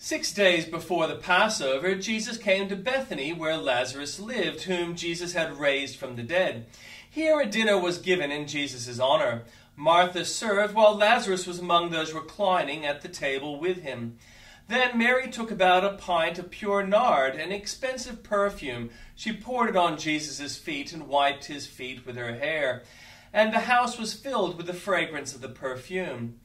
6 days before the Passover, Jesus came to Bethany, where Lazarus lived, whom Jesus had raised from the dead. Here a dinner was given in Jesus' honor. Martha served, while Lazarus was among those reclining at the table with him. Then Mary took about a pint of pure nard, an expensive perfume. She poured it on Jesus' feet and wiped his feet with her hair. And the house was filled with the fragrance of the perfume.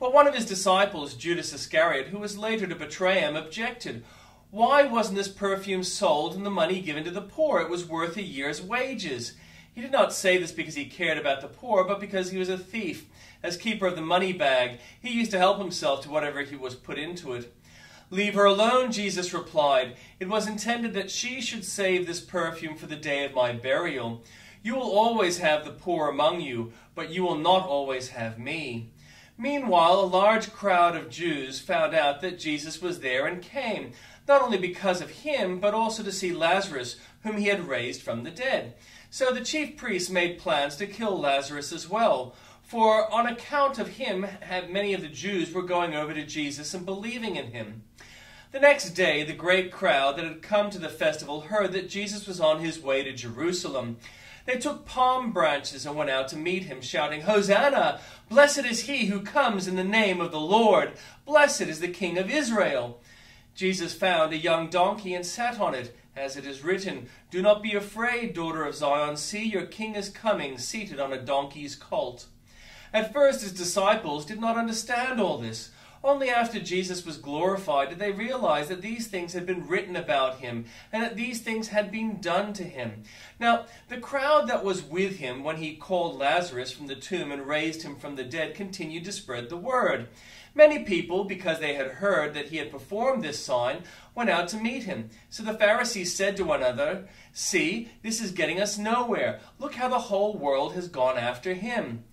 But one of his disciples, Judas Iscariot, who was later to betray him, objected. Why wasn't this perfume sold and the money given to the poor? It was worth a year's wages. He did not say this because he cared about the poor, but because he was a thief. As keeper of the money bag, he used to help himself to whatever he was put into it. Leave her alone, Jesus replied. It was intended that she should save this perfume for the day of my burial. You will always have the poor among you, but you will not always have me. Meanwhile, a large crowd of Jews found out that Jesus was there and came, not only because of him, but also to see Lazarus, whom he had raised from the dead. So the chief priests made plans to kill Lazarus as well, for on account of him, many of the Jews were going over to Jesus and believing in him. The next day, the great crowd that had come to the festival heard that Jesus was on his way to Jerusalem. They took palm branches and went out to meet him, shouting, Hosanna! Blessed is he who comes in the name of the Lord! Blessed is the King of Israel! Jesus found a young donkey and sat on it, as it is written, Do not be afraid, daughter of Zion. See, your king is coming, seated on a donkey's colt. At first his disciples did not understand all this. Only after Jesus was glorified did they realize that these things had been written about him, and that these things had been done to him. Now, the crowd that was with him when he called Lazarus from the tomb and raised him from the dead continued to spread the word. Many people, because they had heard that he had performed this sign, went out to meet him. So the Pharisees said to one another, See, this is getting us nowhere. Look how the whole world has gone after him.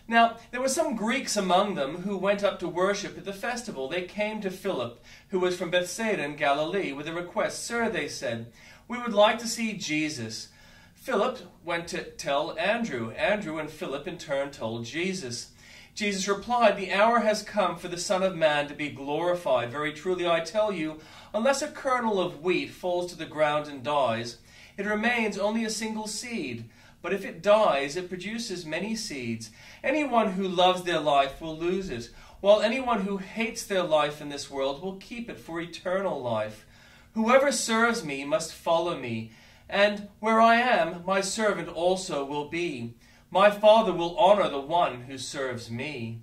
Now, there were some Greeks among them who went up to worship at the festival. They came to Philip, who was from Bethsaida in Galilee, with a request. Sir, they said, we would like to see Jesus. Philip went to tell Andrew. Andrew and Philip in turn told Jesus. Jesus replied, The hour has come for the Son of Man to be glorified. Very truly I tell you, unless a kernel of wheat falls to the ground and dies, it remains only a single seed. But if it dies, it produces many seeds. Anyone who loves their life will lose it, while anyone who hates their life in this world will keep it for eternal life. Whoever serves me must follow me, and where I am, my servant also will be. My Father will honor the one who serves me.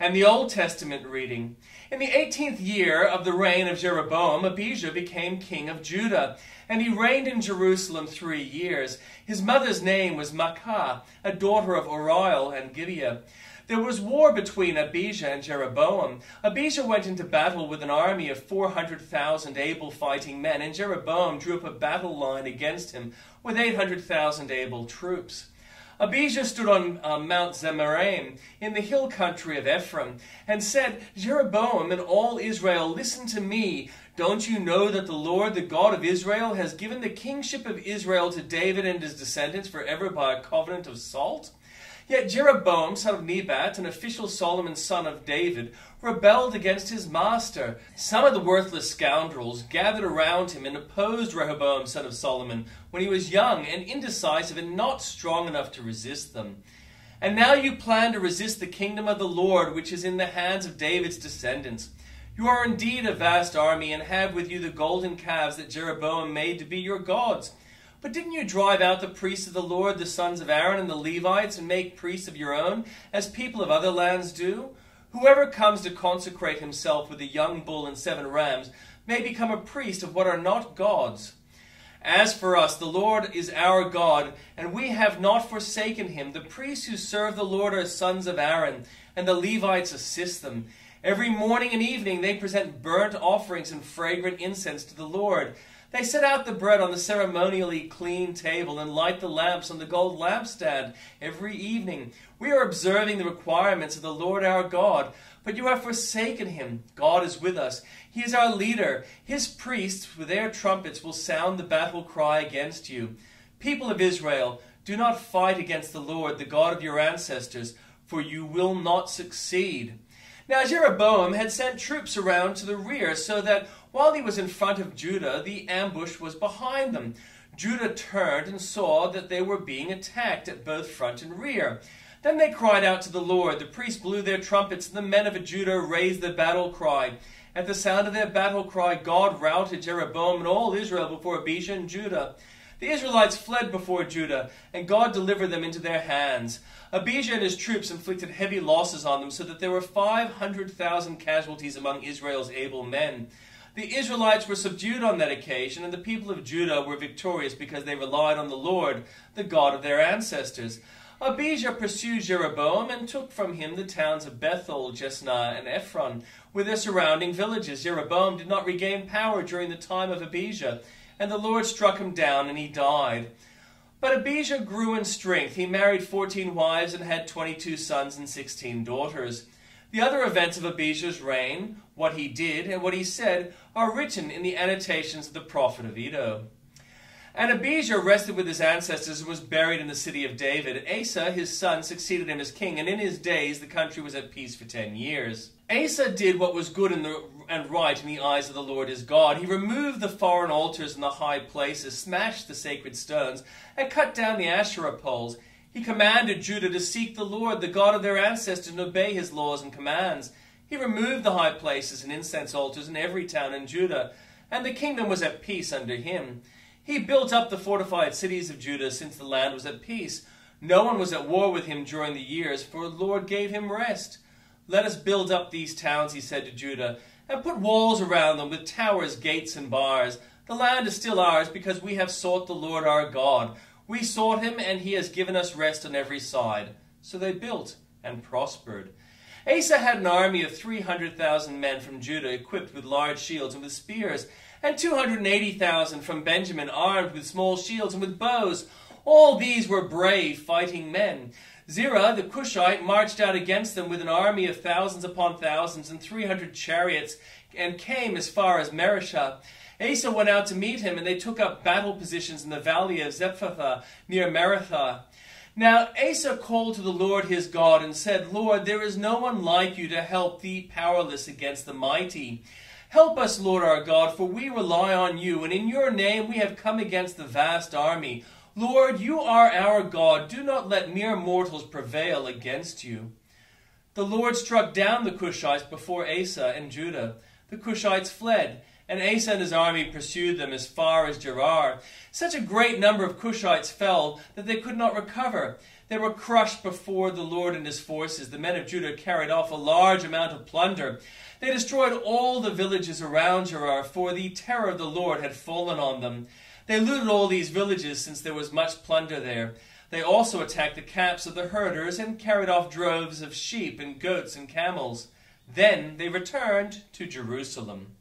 And the Old Testament reading. In the 18th year of the reign of Jeroboam, Abijah became king of Judah, and he reigned in Jerusalem 3 years. His mother's name was Maacah, a daughter of Uriel and Gibeah. There was war between Abijah and Jeroboam. Abijah went into battle with an army of 400,000 able fighting men, and Jeroboam drew up a battle line against him with 800,000 able troops. Abijah stood on Mount Zemaraim in the hill country of Ephraim and said, Jeroboam and all Israel, listen to me. Don't you know that the Lord, the God of Israel, has given the kingship of Israel to David and his descendants forever by a covenant of salt? Yet Jeroboam, son of Nebat, an official Solomon, son of David, rebelled against his master. Some of the worthless scoundrels gathered around him and opposed Rehoboam, son of Solomon, when he was young and indecisive and not strong enough to resist them. And now you plan to resist the kingdom of the Lord, which is in the hands of David's descendants. You are indeed a vast army and have with you the golden calves that Jeroboam made to be your gods. But didn't you drive out the priests of the Lord, the sons of Aaron and the Levites, and make priests of your own, as people of other lands do? Whoever comes to consecrate himself with a young bull and 7 rams may become a priest of what are not gods. As for us, the Lord is our God, and we have not forsaken him. The priests who serve the Lord are sons of Aaron, and the Levites assist them. Every morning and evening they present burnt offerings and fragrant incense to the Lord. They set out the bread on the ceremonially clean table and light the lamps on the gold lampstand every evening. We are observing the requirements of the Lord our God, but you have forsaken him. God is with us. He is our leader. His priests with their trumpets will sound the battle cry against you. People of Israel, do not fight against the Lord, the God of your ancestors, for you will not succeed. Now Jeroboam had sent troops around to the rear, so that while he was in front of Judah, the ambush was behind them. Judah turned and saw that they were being attacked at both front and rear. Then they cried out to the Lord. The priests blew their trumpets, and the men of Judah raised the battle cry. At the sound of their battle cry, God routed Jeroboam and all Israel before Abijah and Judah. The Israelites fled before Judah, and God delivered them into their hands. Abijah and his troops inflicted heavy losses on them, so that there were 500,000 casualties among Israel's able men. The Israelites were subdued on that occasion, and the people of Judah were victorious because they relied on the Lord, the God of their ancestors. Abijah pursued Jeroboam and took from him the towns of Bethel, Jesnah, and Ephron, with their surrounding villages. Jeroboam did not regain power during the time of Abijah, and the Lord struck him down, and he died. But Abijah grew in strength. He married 14 wives and had 22 sons and 16 daughters. The other events of Abijah's reign, what he did and what he said, are written in the annotations of the prophet of Iddo. And Abijah rested with his ancestors and was buried in the city of David. Asa, his son, succeeded him as king, and in his days the country was at peace for 10 years. Asa did what was good and right in the eyes of the Lord his God. He removed the foreign altars and the high places, smashed the sacred stones, and cut down the Asherah poles. He commanded Judah to seek the Lord, the God of their ancestors, and obey his laws and commands. He removed the high places and incense altars in every town in Judah, and the kingdom was at peace under him. He built up the fortified cities of Judah since the land was at peace. No one was at war with him during the years, for the Lord gave him rest. Let us build up these towns, he said to Judah, and put walls around them with towers, gates, and bars. The land is still ours because we have sought the Lord our God. We sought him, and he has given us rest on every side. So they built and prospered. Asa had an army of 300,000 men from Judah, equipped with large shields and with spears, and 280,000 from Benjamin, armed with small shields and with bows. All these were brave fighting men. Zerah, the Cushite, marched out against them with an army of thousands upon thousands and 300 chariots, and came as far as Mareshah. Asa went out to meet him, and they took up battle positions in the valley of Zephathah near Marathah. Now Asa called to the Lord his God and said, Lord, there is no one like you to help thee powerless against the mighty. Help us, Lord our God, for we rely on you, and in your name we have come against the vast army. Lord, you are our God. Do not let mere mortals prevail against you. The Lord struck down the Cushites before Asa and Judah. The Cushites fled, and Asa and his army pursued them as far as Gerar. Such a great number of Cushites fell that they could not recover. They were crushed before the Lord and his forces. The men of Judah carried off a large amount of plunder. They destroyed all the villages around Gerar, for the terror of the Lord had fallen on them. They looted all these villages, since there was much plunder there. They also attacked the camps of the herders and carried off droves of sheep and goats and camels. Then they returned to Jerusalem.